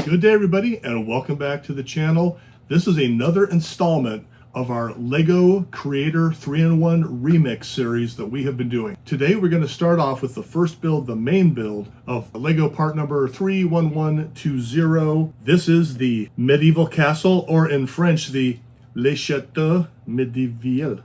Good day, everybody, and welcome back to the channel. This is another installment of our Lego Creator 3-in-1 Remix series that we have been doing. Today we're going to start off with the first build, the main build of Lego part number 31120. This is the Medieval Castle, or in French, the Le Château Médiéval.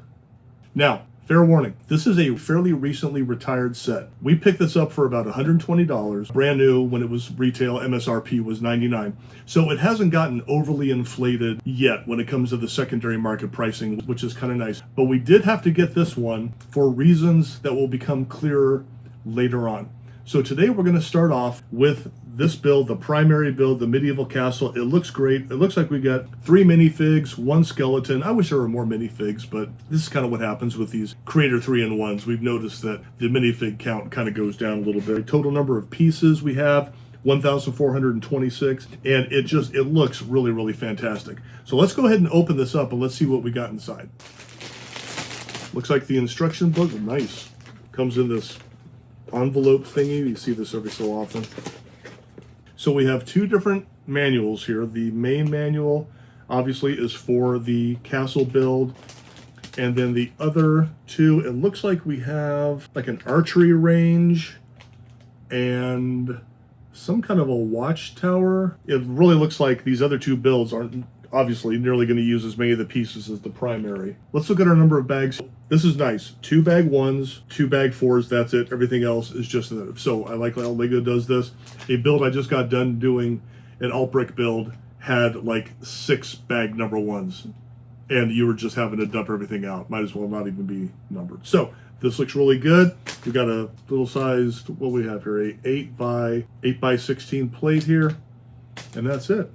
Now, fair warning, this is a fairly recently retired set. We picked this up for about $120, brand new. When it was retail, MSRP was $99. So it hasn't gotten overly inflated yet when it comes to the secondary market pricing, which is kind of nice. But we did have to get this one for reasons that will become clearer later on. So today we're going to start off with this build, the primary build, the Medieval Castle. It looks great. It looks like we got 3 minifigs, 1 skeleton. I wish there were more minifigs, but this is kind of what happens with these Creator 3-in-1s. We've noticed that the minifig count kind of goes down a little bit. Total number of pieces we have, 1,426, and it looks really, really fantastic. So let's go ahead and open this up and let's see what we got inside. Looks like the instruction book, nice. Comes in this envelope thingy. You see this every so often. So we have 2 different manuals here. The main manual obviously is for the castle build, and then the other 2, it looks like we have like an archery range and some kind of a watchtower. It really looks like these other 2 builds aren't obviously nearly going to use as many of the pieces as the primary. Let's look at our number of bags. This is nice. 2 bag 1s, 2 bag 4s, that's it. Everything else is just so I like how Lego does this. A build I just got done doing, an alt brick build, had like 6 bag number 1s, and you were just having to dump everything out. Might as well not even be numbered. So this looks really good. We got a little sized, what we have here, a 8 by 16 plate here, and that's it.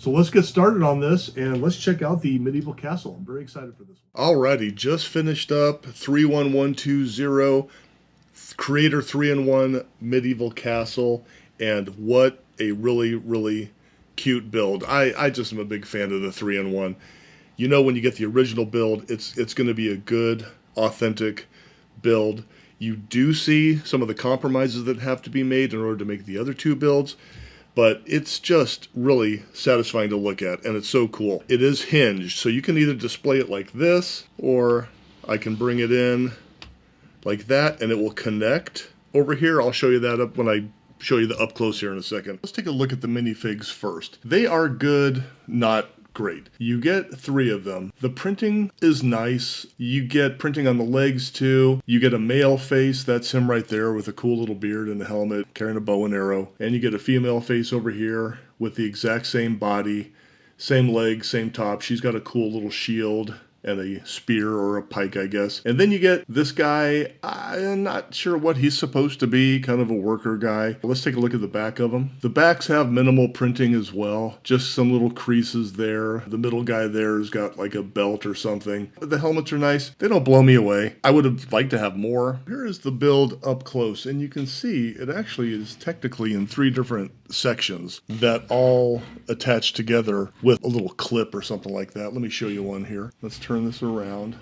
So let's get started on this and let's check out the Medieval Castle. I'm very excited for this one. Alrighty, just finished up 31120 Creator 3-in-1 Medieval Castle, and what a really, really cute build. I just am a big fan of the 3-in-1. You know, when you get the original build, it's going to be a good, authentic build. You do see some of the compromises that have to be made in order to make the other 2 builds, but it's just really satisfying to look at, and it's so cool. It is hinged, so you can either display it like this, or I can bring it in like that, and it will connect over here. I'll show you that up when I show you the up close here in a second. Let's take a look at the minifigs first. They are good, not great. You get 3 of them. The printing is nice. You get printing on the legs too. You get a male face, that's him right there with a cool little beard and a helmet, carrying a bow and arrow. And you get a female face over here with the exact same body, same legs, same top. She's got a cool little shield and a spear or a pike, I guess. And then you get this guy, I'm not sure what he's supposed to be, kind of a worker guy. Let's take a look at the back of him. The backs have minimal printing as well, just some little creases there. The middle guy there has got like a belt or something. The helmets are nice. They don't blow me away. I would have liked to have more. Here is the build up close, and you can see it actually is technically in 3 different sections that all attach together with a little clip or something like that. Let me show you one here. Let's turn this around.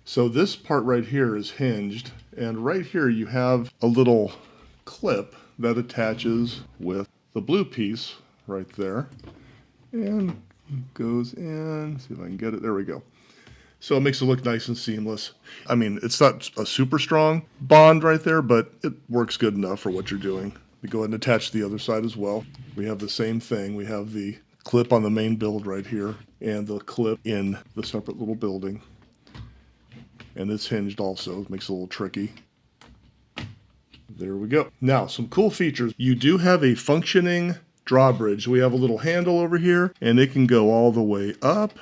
So this part right here is hinged, and right here you have a little clip that attaches with the blue piece right there, and goes in. See if I can get it. There we go. So it makes it look nice and seamless. I mean, it's not a super strong bond right there, but it works good enough for what you're doing. We go ahead and attach the other side as well. We have the same thing. We have the clip on the main build right here, and the clip in the separate little building. And it's hinged also. It makes it a little tricky. There we go. Now, some cool features. You do have a functioning drawbridge. We have a little handle over here, and it can go all the way up.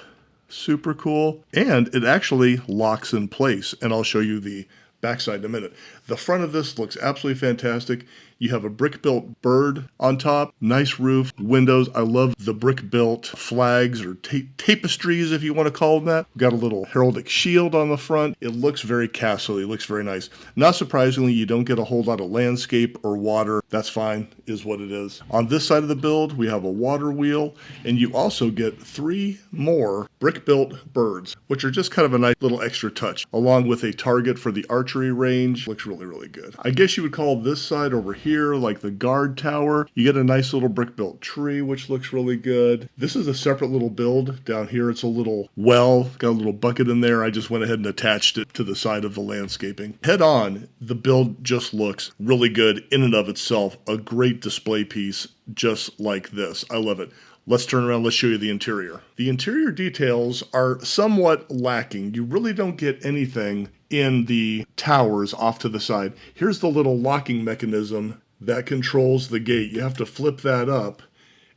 Super cool. And it actually locks in place, and I'll show you the backside in a minute. The front of this looks absolutely fantastic. You have a brick-built bird on top, nice roof, windows. I love the brick-built flags or tapestries, if you want to call them that. Got a little heraldic shield on the front. It looks very castle-y. It looks very nice. Not surprisingly, you don't get a whole lot of landscape or water. That's fine, is what it is. On this side of the build, we have a water wheel, and you also get 3 more brick-built birds, which are just kind of a nice little extra touch, along with a target for the archery range. Looks really, really good. I guess you would call this side over here here, like the guard tower. You get a nice little brick built tree, which looks really good. This is a separate little build. Down here, it's a little well, got a little bucket in there. I just went ahead and attached it to the side of the landscaping. Head on, the build just looks really good in and of itself. A great display piece just like this. I love it. Let's turn around, let's show you the interior. The interior details are somewhat lacking. You really don't get anything in the towers off to the side. Here's the little locking mechanism that controls the gate. You have to flip that up,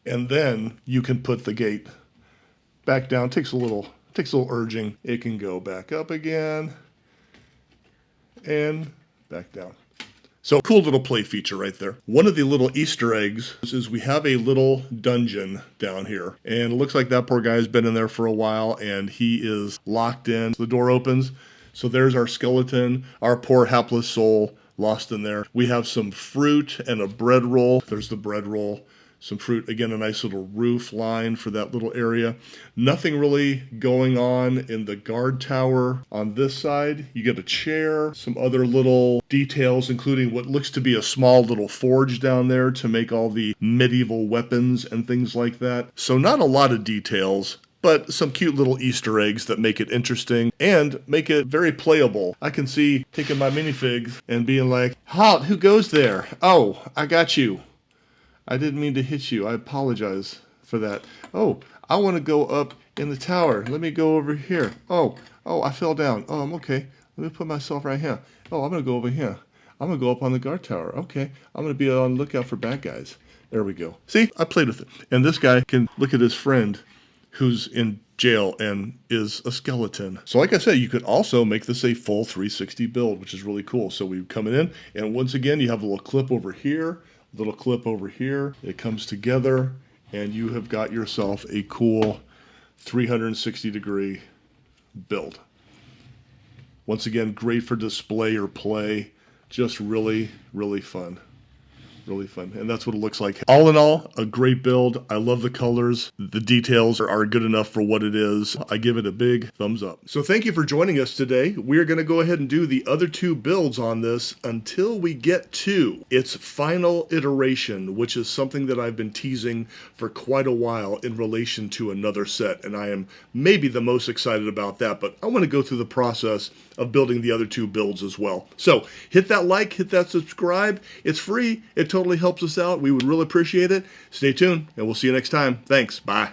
and then you can put the gate back down. Takes a little urging. It can go back up again and back down. So cool little play feature right there. One of the little Easter eggs is we have a little dungeon down here. And it looks like that poor guy's been in there for a while and he is locked in. The door opens. So there's our skeleton, our poor hapless soul lost in there. We have some fruit and a bread roll. There's the bread roll. Some fruit, again, a nice little roof line for that little area. Nothing really going on in the guard tower on this side. You get a chair, some other little details, including what looks to be a small little forge down there to make all the medieval weapons and things like that. So not a lot of details, but some cute little Easter eggs that make it interesting and make it very playable. I can see taking my minifigs and being like, "Halt, who goes there? Oh, I got you. I didn't mean to hit you. I apologize for that. Oh, I want to go up in the tower. Let me go over here. Oh, I fell down. Oh, I'm okay. Let me put myself right here. Oh, I'm going to go over here. I'm going to go up on the guard tower. Okay, I'm going to be on the lookout for bad guys." There we go. See, I played with it. And this guy can look at his friend who's in jail and is a skeleton. So like I said, you could also make this a full 360 build, which is really cool. So we come in, and once again, you have a little clip over here, little clip over here. It comes together, and you have got yourself a cool 360-degree build. Once again, great for display or play. Just really, really fun. Really fun. And that's what it looks like. All in all, a great build. I love the colors. The details are good enough for what it is. I give it a big thumbs up. So thank you for joining us today. We're going to go ahead and do the other two builds on this until we get to its final iteration, which is something that I've been teasing for quite a while in relation to another set. And I am maybe the most excited about that, but I want to go through the process of building the other two builds as well. So hit that like, hit that subscribe. It's free. It totally helps us out. We would really appreciate it. Stay tuned, and we'll see you next time. Thanks. Bye.